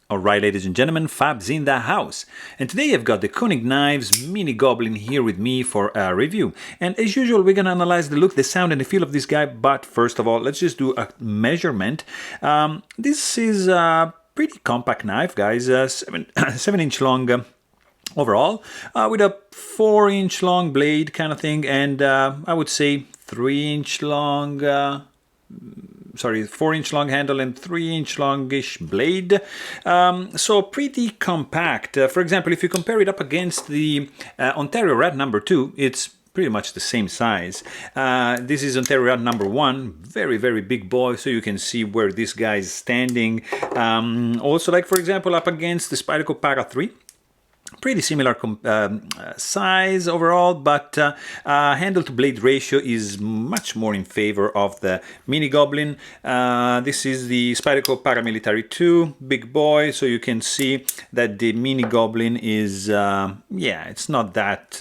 Alright, ladies and gentlemen, Fab's in the house. And today I've got the Koenig Knives Mini Goblin here with me for a review. And as usual, we're gonna analyze the look, the sound, and the feel of this guy. But first of all, let's just do a measurement. This is a pretty compact knife, guys. 7-inch long overall, with a 4-inch long blade kind of thing, and I would say 3-inch long. 4-inch long handle and 3-inch longish blade. So pretty compact. For example, if you compare it up against the Ontario Rat number 2, it's pretty much the same size. This is Ontario Rat number 1, very, very big boy, so you can see where this guy is standing. Also, like for example, up against the Spyderco Para 3. Pretty similar size overall, but handle to blade ratio is much more in favor of the Mini Goblin. This is the Spyderco Paramilitary 2, big boy, so you can see that the Mini Goblin is, yeah, it's not that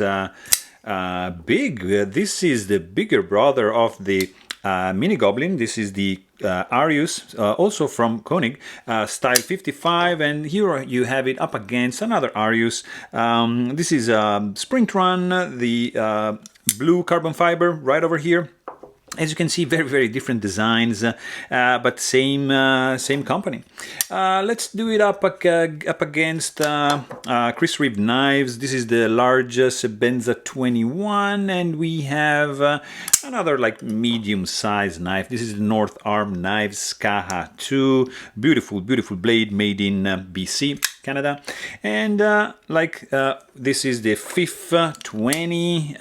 big. This is the bigger brother of the Mini Goblin. This is the Arius, also from Koenig, style 55, and here you have it up against another Arius. This is Sprint Run, the blue carbon fiber right over here. As you can see, very, very different designs, but same company. Let's do it up against Chris Reeve Knives. This is the large Sebenza 21, and we have another like medium-sized knife. This is the North Arm Knives Skaha 2. Beautiful, beautiful blade made in BC, Canada. And this is the FIF 20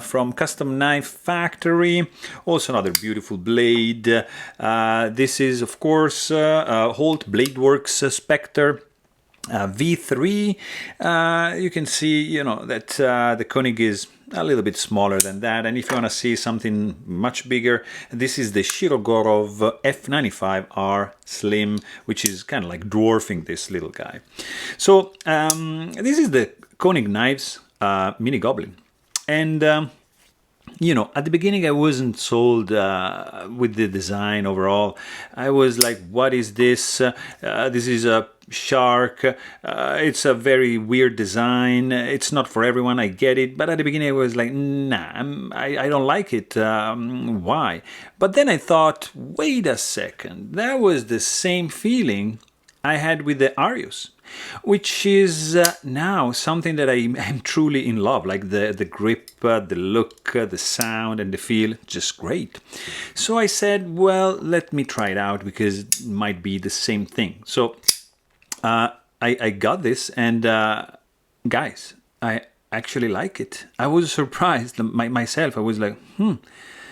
from Custom Knife Factory. Also another beautiful blade. This is, of course, Holt Bladeworks Spectre V3. You can see, you know, that the Koenig is a little bit smaller than that, and if you want to see something much bigger, this is the Shirogorov F95R Slim, which is kind of like dwarfing this little guy. So this is the Koenig Knives Mini Goblin, and you know, at the beginning I wasn't sold with the design overall. I was like, what is this? This is a shark. It's a very weird design. It's not for everyone, I get it. But at the beginning I was like, nah, I don't like it. Why? But then I thought, wait a second. That was the same feeling I had with the Arius, which is now something that I'm truly in love. Like the grip, the look, the sound, and the feel, just great. So I said, well, let me try it out because it might be the same thing. So I got this, and guys, I actually like it. I was surprised myself. I was like,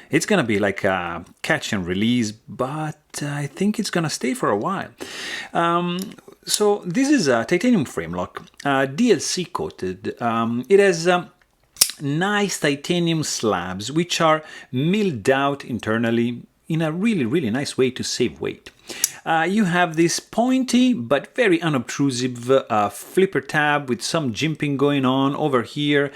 it's gonna be like a catch and release, but I think it's gonna stay for a while. So this is a titanium frame lock, DLC coated. It has nice titanium slabs which are milled out internally in a really, really nice way to save weight. You have this pointy but very unobtrusive flipper tab with some jimping going on over here,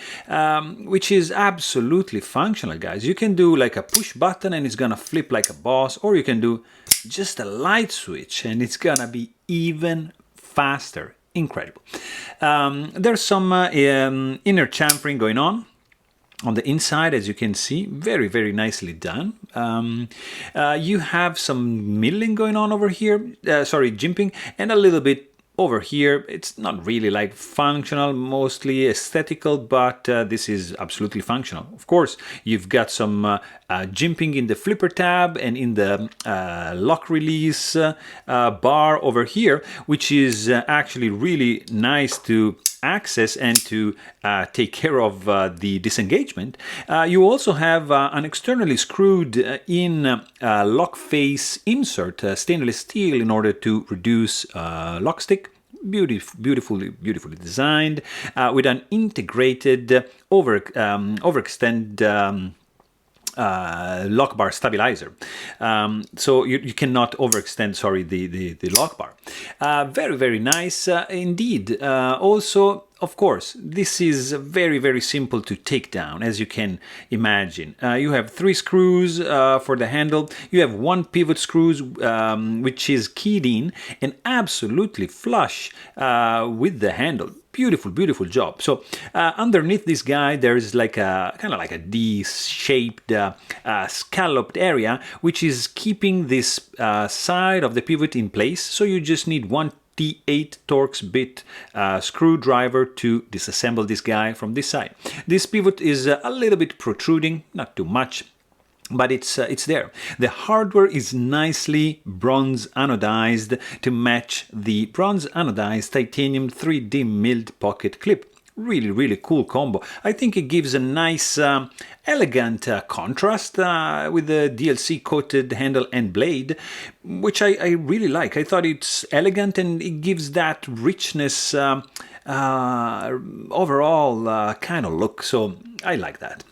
which is absolutely functional, guys. You can do like a push button and it's gonna flip like a boss, or you can do just a light switch and it's gonna be even faster. Incredible. There's some inner chamfering going on the inside, as you can see, very, very nicely done. You have some milling going on over here, jimping, and a little bit over here. It's not really like functional, mostly aesthetical, but this is absolutely functional. Of course, you've got some jimping in the flipper tab and in the lock release bar over here, which is actually really nice to access and to take care of the disengagement. You also have an externally screwed in lock face insert, stainless steel, in order to reduce lock stick. Beautifully designed, with an integrated overextend lock bar stabilizer. So you cannot overextend, sorry, the lock bar. Very, very nice indeed. Also of course, this is very, very simple to take down, as you can imagine. You have 3 screws for the handle. You have 1 pivot screws, which is keyed in and absolutely flush with the handle. Beautiful, beautiful job. So underneath this guy, there's like a kind of like a D-shaped scalloped area, which is keeping this side of the pivot in place. So you just need 1 T8 Torx bit screwdriver to disassemble this guy from this side. This pivot is a little bit protruding, not too much, but it's there. The hardware is nicely bronze anodized to match the bronze anodized titanium 3D milled pocket clip. Really, really cool combo. I think it gives a nice, elegant contrast with the DLC coated handle and blade, which I really like. I thought it's elegant and it gives that richness overall kind of look. So I like that.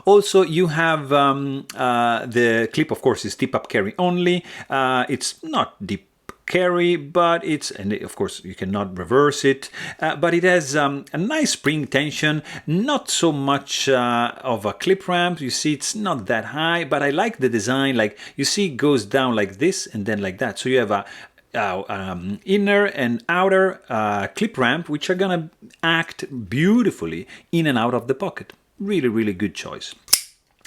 Also, you have the clip, of course, is tip-up carry only. It's not deep carry, but and of course you cannot reverse it, but it has a nice spring tension, not so much of a clip ramp. You see, it's not that high, but I like the design. Like, you see, it goes down like this and then like that. So you have a inner and outer clip ramp, which are gonna act beautifully in and out of the pocket. Really, really good choice.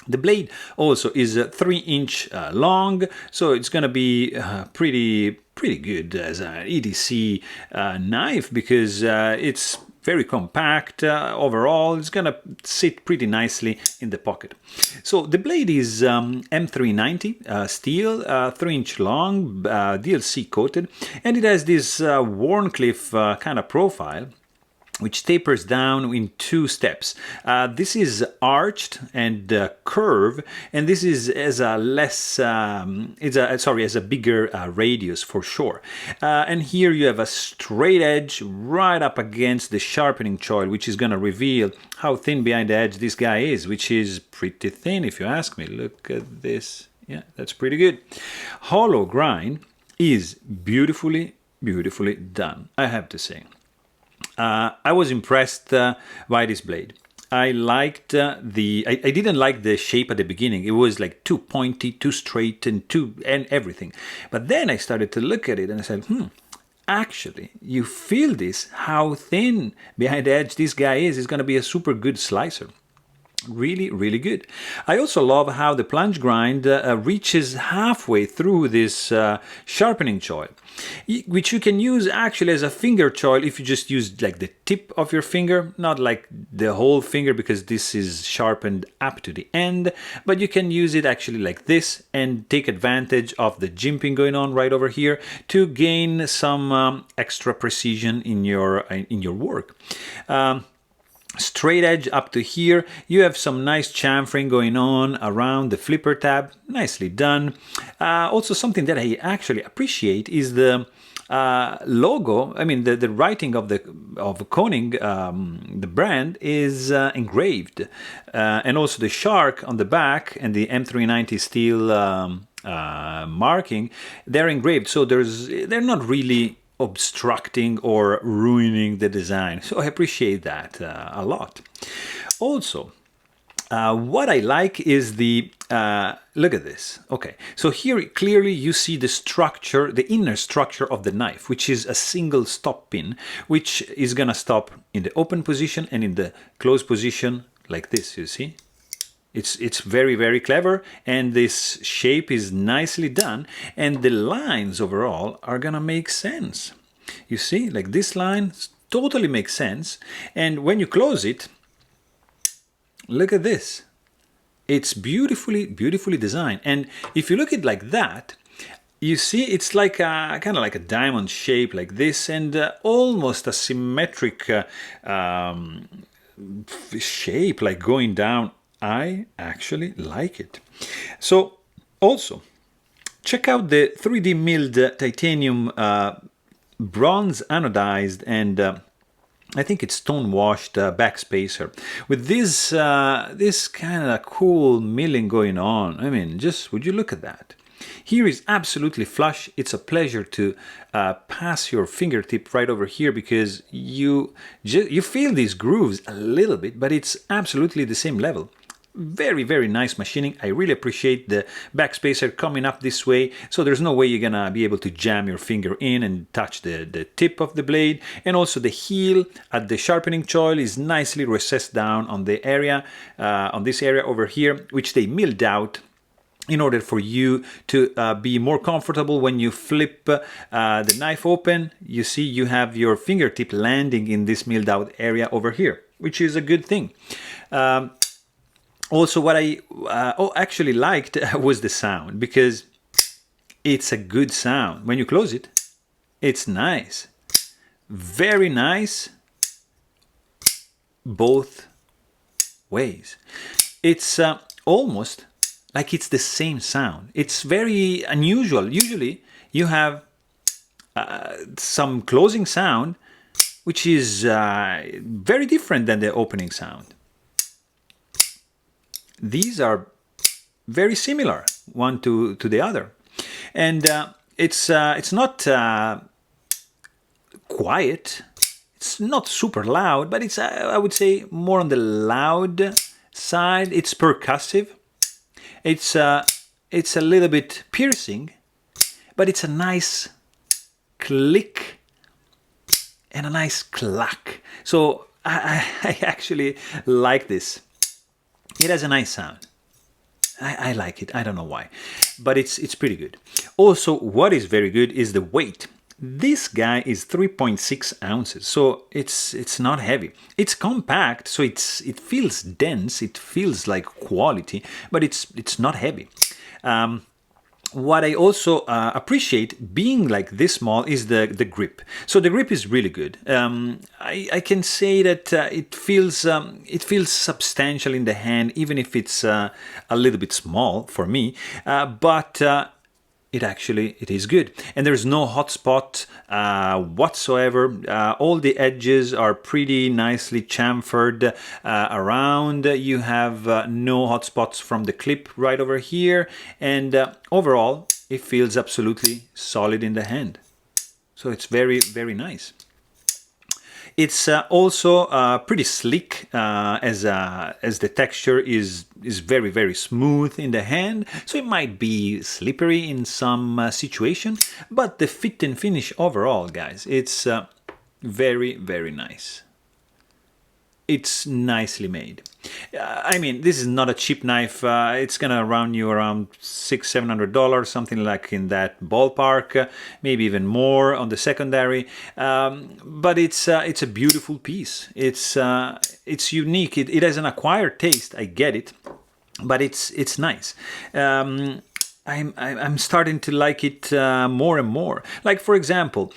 The blade also is 3-inch long, so it's gonna be pretty good as an EDC knife, because it's very compact overall. It's gonna sit pretty nicely in the pocket. So the blade is M390 steel, 3-inch long, DLC coated, and it has this Warncliffe kind of profile, which tapers down in 2 steps. This is arched and curved, and this is as a less, as a bigger radius for sure. And here you have a straight edge right up against the sharpening choil, which is going to reveal how thin behind the edge this guy is, which is pretty thin if you ask me. Look at this. Yeah, that's pretty good. Hollow grind is beautifully, beautifully done, I have to say. I was impressed by this blade. I liked I didn't like the shape at the beginning. It was like too pointy, too straight, and everything. But then I started to look at it and I said, actually, you feel this, how thin behind the edge this guy is. He's going to be a super good slicer. Really, really good. I also love how the plunge grind reaches halfway through this sharpening choil, which you can use actually as a finger choil if you just use like the tip of your finger, not like the whole finger, because this is sharpened up to the end, but you can use it actually like this and take advantage of the jimping going on right over here to gain some extra precision in your work. Straight edge up to here. You have some nice chamfering going on around the flipper tab. Nicely done. Also, something that I actually appreciate is the logo. I mean, the writing of Koenig, the brand, is engraved, and also the shark on the back and the M390 steel marking, they're engraved. So they're not really obstructing or ruining the design. So I appreciate that a lot. Also, what I like is the, look at this. Okay, so here clearly you see the structure, the inner structure of the knife, which is a single stop pin, which is gonna stop in the open position and in the closed position like this, you see? It's very, very clever, and this shape is nicely done, and the lines overall are gonna make sense. You see, like this line totally makes sense, and when you close it, look at this. It's beautifully, beautifully designed, and if you look at it like that, you see it's like a kind of like a diamond shape like this, and almost a symmetric shape, like going down. I actually like it. So also, check out the 3D milled titanium bronze anodized and I think it's stone washed backspacer with this kind of cool milling going on. I mean, just would you look at that? Here is absolutely flush. It's a pleasure to pass your fingertip right over here because you feel these grooves a little bit, but it's absolutely the same level. Very, very nice machining. I really appreciate the backspacer coming up this way, so there's no way you're gonna be able to jam your finger in and touch the tip of the blade. And also the heel at the sharpening choil is nicely recessed down on the area, on this area over here, which they milled out in order for you to be more comfortable when you flip the knife open. You see you have your fingertip landing in this milled out area over here, which is a good thing. Also, what I actually liked was the sound, because it's a good sound. When you close it, it's nice. Very nice both ways. It's almost like it's the same sound. It's very unusual. Usually you have some closing sound which is very different than the opening sound. These are very similar one to the other, and it's not quiet, it's not super loud, but it's I would say more on the loud side. It's percussive, it's a little bit piercing, but it's a nice click and a nice clack. So I actually like this. It has a nice sound. I like it. I don't know why, but it's pretty good. Also, what is very good is the weight. This guy is 3.6 ounces, so it's not heavy. It's compact, so it feels dense. It feels like quality, but it's not heavy. What I also appreciate being like this small is the grip. So the grip is really good. I can say that it feels substantial in the hand, even if it's a little bit small for me. But it is good, and there's no hot spot whatsoever. All the edges are pretty nicely chamfered around. You have no hot spots from the clip right over here, and overall it feels absolutely solid in the hand. So it's very, very nice. It's also pretty slick, as the texture is very, very smooth in the hand, so it might be slippery in some situation, but the fit and finish overall, guys, it's very, very nice. It's nicely made. I mean, this is not a cheap knife. It's gonna run you around $600-700, something like in that ballpark, maybe even more on the secondary. But it's a beautiful piece. It's unique. It has an acquired taste. I get it, but it's nice. I'm starting to like it more and more. Like, for example,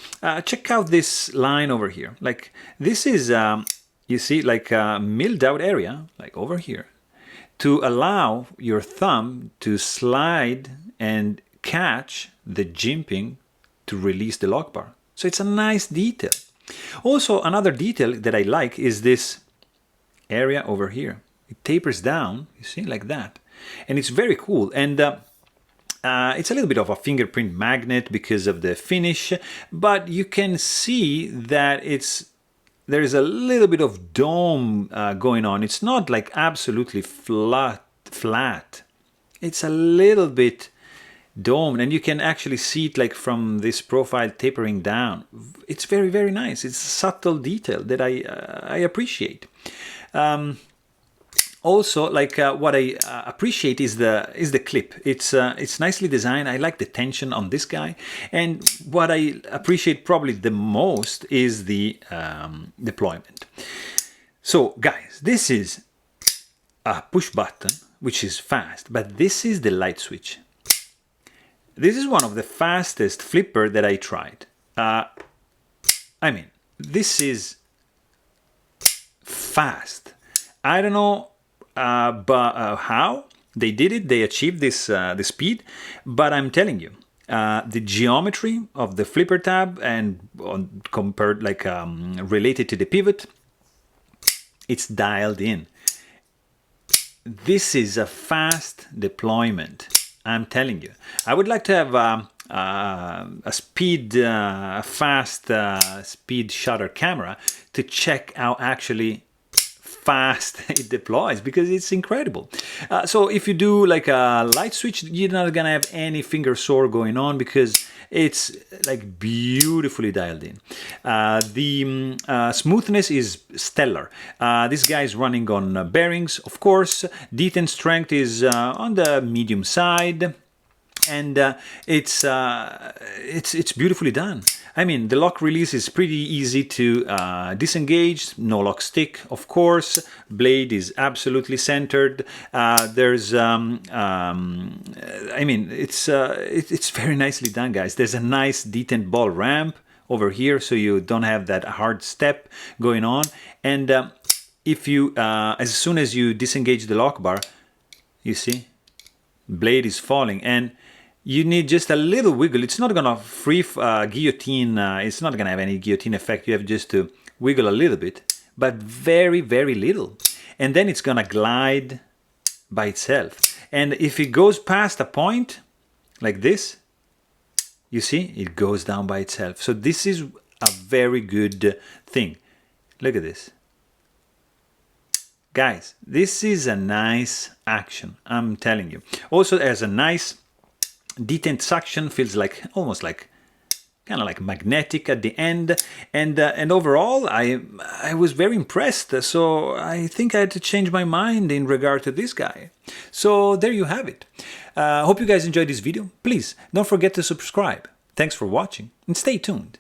check out this line over here. Like, this is you see, like a milled out area, like over here, to allow your thumb to slide and catch the jimping to release the lock bar. So it's a nice detail. Also, another detail that I like is this area over here. It tapers down, you see, like that. And it's very cool. And it's a little bit of a fingerprint magnet because of the finish, but you can see that there is a little bit of dome going on. It's not like absolutely flat. It's a little bit domed, and you can actually see it like from this profile tapering down. It's very, very nice. It's a subtle detail that I appreciate. Also, like what I appreciate is the clip. It's nicely designed. I like the tension on this guy, and what I appreciate probably the most is the deployment. So, guys, this is a push button, which is fast, but this is the light switch. This is one of the fastest flipper that I tried. I mean, this is fast. I don't know. But how they did it, they achieved this the speed, but I'm telling you, the geometry of the flipper tab and compared, like related to the pivot, it's dialed in. This is a fast deployment. I'm telling you. I would like to have a fast speed shutter camera to check how actually fast it deploys, because it's incredible. So if you do like a light switch, you're not gonna have any finger sore going on, because it's like beautifully dialed in. The smoothness is stellar. This guy is running on bearings, of course. Detent strength is on the medium side, and it's beautifully done. I mean, the lock release is pretty easy to disengage. No lock stick, of course. Blade is absolutely centered. There's, I mean, it's very nicely done, guys. There's a nice detent ball ramp over here, so you don't have that hard step going on. And if you, as soon as you disengage the lock bar, you see, blade is falling, and you need just a little wiggle. It's not gonna guillotine, it's not gonna have any guillotine effect. You have just to wiggle a little bit, but very, very little. And then it's gonna glide by itself. And if it goes past a point, like this, you see, it goes down by itself. So this is a very good thing. Look at this. Guys, this is a nice action, I'm telling you. Also, there's a nice detent suction, feels like almost like kind of like magnetic at the end, and overall I was very impressed. So I think I had to change my mind in regard to this guy. So there you have it. Hope you guys enjoyed this video. Please don't forget to subscribe. Thanks for watching and stay tuned.